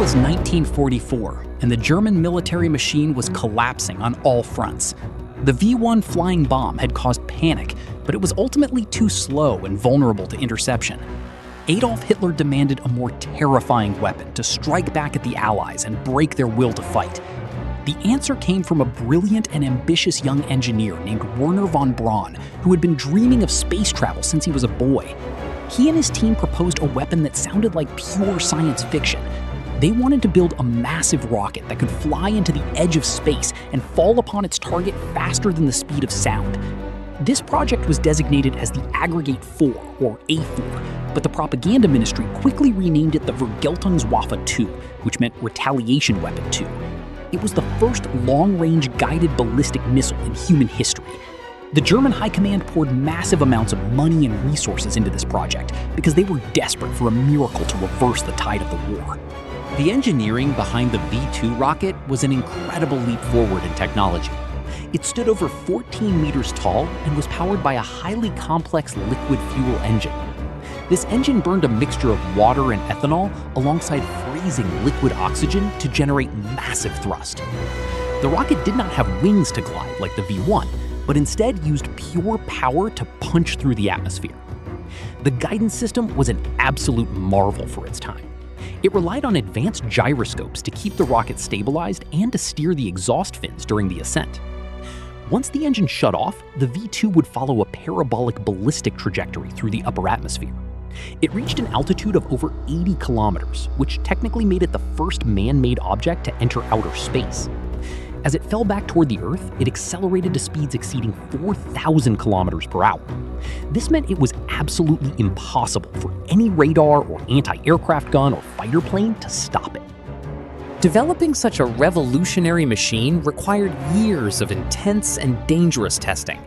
was 1944, and the German military machine was collapsing on all fronts. The V-1 flying bomb had caused panic, but it was ultimately too slow and vulnerable to interception. Adolf Hitler demanded a more terrifying weapon to strike back at the Allies and break their will to fight. The answer came from a brilliant and ambitious young engineer named Wernher von Braun, who had been dreaming of space travel since he was a boy. He and his team proposed a weapon that sounded like pure science fiction. They wanted to build a massive rocket that could fly into the edge of space and fall upon its target faster than the speed of sound. This project was designated as the Aggregate 4, or A4, but the propaganda ministry quickly renamed it the Vergeltungswaffe 2, which meant Retaliation Weapon 2. It was the first long-range guided ballistic missile in human history. The German high command poured massive amounts of money and resources into this project because they were desperate for a miracle to reverse the tide of the war. The engineering behind the V-2 rocket was an incredible leap forward in technology. It stood over 14 meters tall and was powered by a highly complex liquid fuel engine. This engine burned a mixture of water and ethanol alongside freezing liquid oxygen to generate massive thrust. The rocket did not have wings to glide like the V-1, but instead used pure power to punch through the atmosphere. The guidance system was an absolute marvel for its time. It relied on advanced gyroscopes to keep the rocket stabilized and to steer the exhaust fins during the ascent. Once the engine shut off, the V-2 would follow a parabolic ballistic trajectory through the upper atmosphere. It reached an altitude of over 80 kilometers, which technically made it the first man-made object to enter outer space. As it fell back toward the Earth, it accelerated to speeds exceeding 4,000 kilometers per hour. This meant it was absolutely impossible for any radar or anti-aircraft gun or fighter plane to stop it. Developing such a revolutionary machine required years of intense and dangerous testing.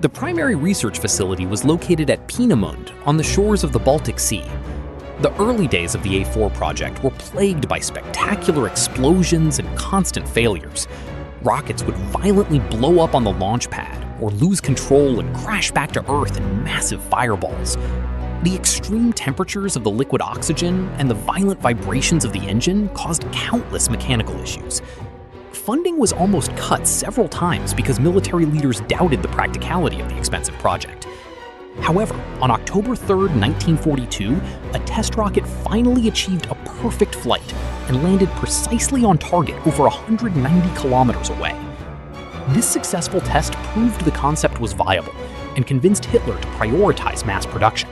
The primary research facility was located at Peenemünde on the shores of the Baltic Sea. The early days of the A4 project were plagued by spectacular explosions and constant failures. Rockets would violently blow up on the launch pad or lose control and crash back to Earth in massive fireballs. The extreme temperatures of the liquid oxygen and the violent vibrations of the engine caused countless mechanical issues. Funding was almost cut several times because military leaders doubted the practicality of the expensive project. However, on October 3, 1942, a test rocket finally achieved a perfect flight and landed precisely on target over 190 kilometers away. This successful test proved the concept was viable and convinced Hitler to prioritize mass production.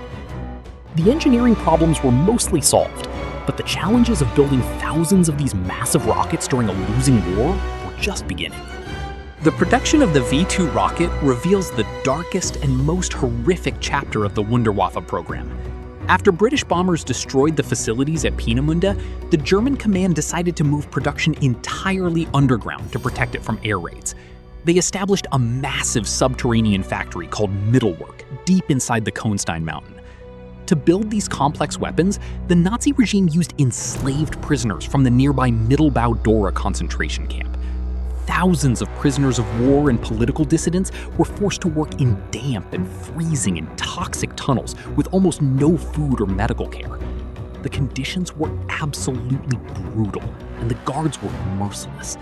The engineering problems were mostly solved, but the challenges of building thousands of these massive rockets during a losing war were just beginning. The production of the V-2 rocket reveals the darkest and most horrific chapter of the Wunderwaffe program. After British bombers destroyed the facilities at Peenemünde, the German command decided to move production entirely underground to protect it from air raids. They established a massive subterranean factory called Mittelwerk deep inside the Kohnstein mountain. To build these complex weapons, the Nazi regime used enslaved prisoners from the nearby Mittelbau-Dora concentration camp. Thousands of prisoners of war and political dissidents were forced to work in damp and freezing and toxic tunnels with almost no food or medical care. The conditions were absolutely brutal, and the guards were merciless.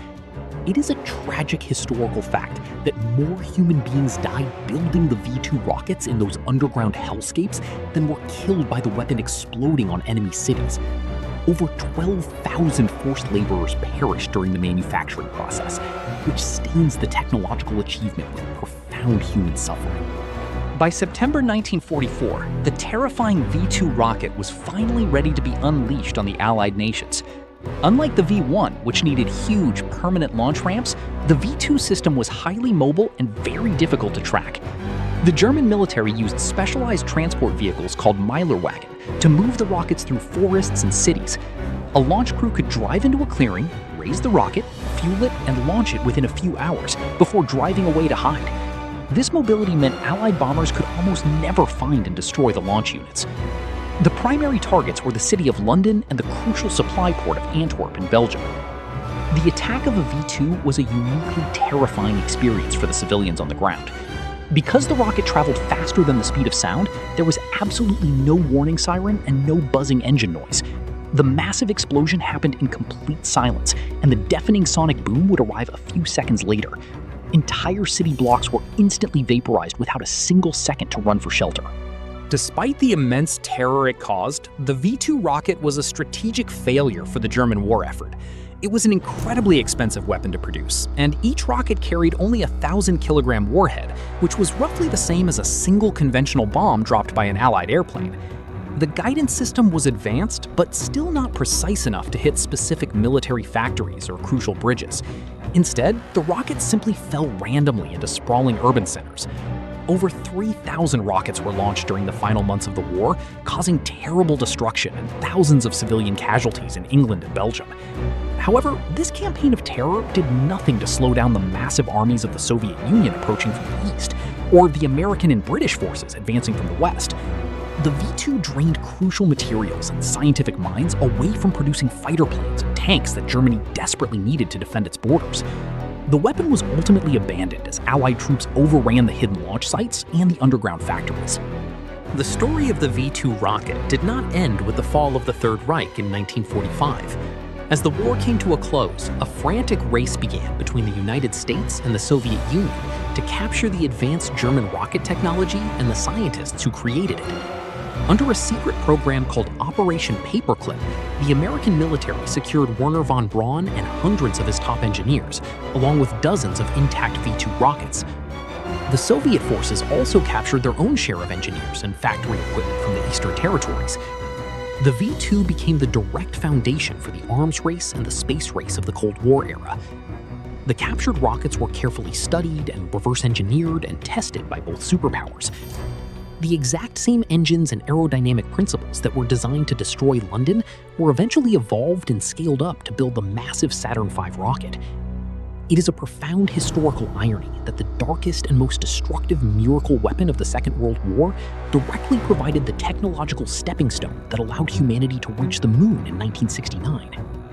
It is a tragic historical fact that more human beings died building the V-2 rockets in those underground hellscapes than were killed by the weapon exploding on enemy cities. Over 12,000 forced laborers perished during the manufacturing process, which stains the technological achievement with profound human suffering. By September 1944, the terrifying V-2 rocket was finally ready to be unleashed on the Allied nations. Unlike the V-1, which needed huge, permanent launch ramps, the V-2 system was highly mobile and very difficult to track. The German military used specialized transport vehicles called Meilerwagen to move the rockets through forests and cities. A launch crew could drive into a clearing, raise the rocket, fuel it, and launch it within a few hours before driving away to hide. This mobility meant Allied bombers could almost never find and destroy the launch units. The primary targets were the city of London and the crucial supply port of Antwerp in Belgium. The attack of a V-2 was a uniquely terrifying experience for the civilians on the ground. Because the rocket traveled faster than the speed of sound, there was absolutely no warning siren and no buzzing engine noise. The massive explosion happened in complete silence, and the deafening sonic boom would arrive a few seconds later. Entire city blocks were instantly vaporized without a single second to run for shelter. Despite the immense terror it caused, the V-2 rocket was a strategic failure for the German war effort. It was an incredibly expensive weapon to produce, and each rocket carried only a 1,000-kilogram warhead, which was roughly the same as a single conventional bomb dropped by an Allied airplane. The guidance system was advanced, but still not precise enough to hit specific military factories or crucial bridges. Instead, the rockets simply fell randomly into sprawling urban centers. Over 3,000 rockets were launched during the final months of the war, causing terrible destruction and thousands of civilian casualties in England and Belgium. However, this campaign of terror did nothing to slow down the massive armies of the Soviet Union approaching from the east, or the American and British forces advancing from the west. The V-2 drained crucial materials and scientific minds away from producing fighter planes and tanks that Germany desperately needed to defend its borders. The weapon was ultimately abandoned as Allied troops overran the hidden launch sites and the underground factories. The story of the V-2 rocket did not end with the fall of the Third Reich in 1945. As the war came to a close, a frantic race began between the United States and the Soviet Union to capture the advanced German rocket technology and the scientists who created it. Under a secret program called Operation Paperclip, the American military secured Wernher von Braun and hundreds of his top engineers, along with dozens of intact V-2 rockets. The Soviet forces also captured their own share of engineers and factory equipment from the Eastern territories. The V-2 became the direct foundation for the arms race and the space race of the Cold War era. The captured rockets were carefully studied and reverse-engineered and tested by both superpowers. The exact same engines and aerodynamic principles that were designed to destroy London were eventually evolved and scaled up to build the massive Saturn V rocket. It is a profound historical irony that the darkest and most destructive miracle weapon of the Second World War directly provided the technological stepping stone that allowed humanity to reach the moon in 1969.